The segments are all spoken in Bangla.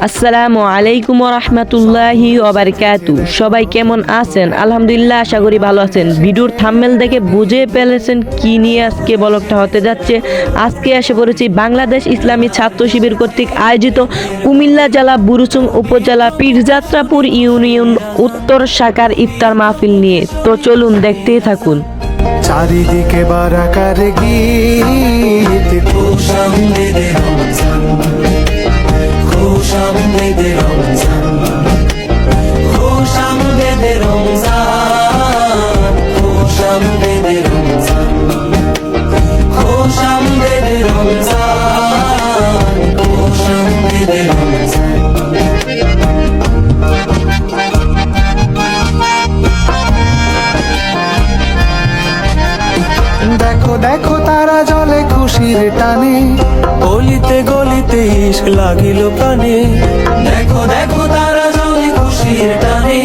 আসসালামু আলাইকুম রহমতুল্লাহি ওবারকাতু। সবাই কেমন আছেন? আলহামদুলিল্লাহ, আশা করি ভালো আছেন। ভিডিওর থাম্বনেল দেখে বুঝে ফেলেছেন কি নিয়ে আজকে ব্লগটা হতে যাচ্ছে। আজকে এসে পড়েছি বাংলাদেশ ইসলামী ছাত্র শিবির কর্তৃক আয়োজিত কুমিল্লা জেলা বুড়ুচুং উপজেলা পীরযাত্রাপুর ইউনিয়ন উত্তর শাখার ইফতার মাহফিল নিয়ে। তো চলুন দেখতেই থাকুন। চারিদিকে বারাকার গীত, খুশামদে রমজান, খুশামদে রমজান, খুশামদে রমজান, খুশামদে রমজান, খুশামদে রমজান, খুশামদে রমজান। দেখো দেখো তারা জলে খুশির টানে, গলিতে গলিতে ইশক লাগিল প্রাণে। দেখো দেখো তারা জলে খুশির টানে,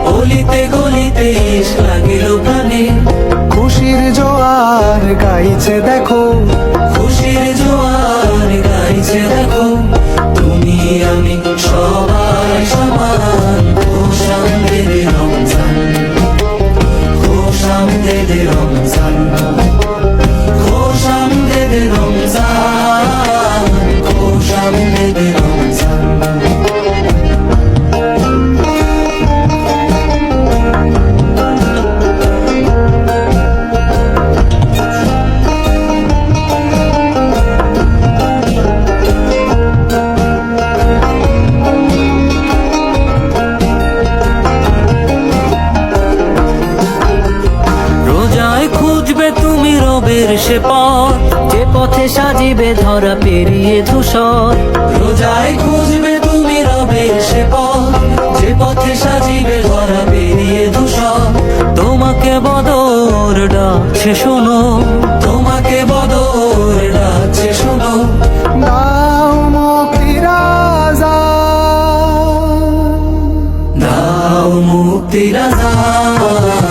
গলিতে গলিতে ইশক লাগিল প্রাণে। খুশির জোয়ার গাইছে দেখো, খুশির জোয়ার গাইছে দেখো, তুমি আমি সবাই সমান। খুশামদে রমজান, খুশামদে রমজান, খুশামদে রমজান, খুশামদে রমজান। রোজায় খুঁজবে তুমি রবের সে পথ, যে পথে সাজিবে ধরা পেরিয়ে ধূসর। রোজায় খুঁজবে তুমি রবের সে পথ, যে পথে সাজিবে ধরা পেরিয়ে ধূসর। তোমাকে বদর ডাকছে শোনো, তোমাকে বদর ডাকছে শোনো। দাও মুক্তির আযান, দাও মুক্তির আযান,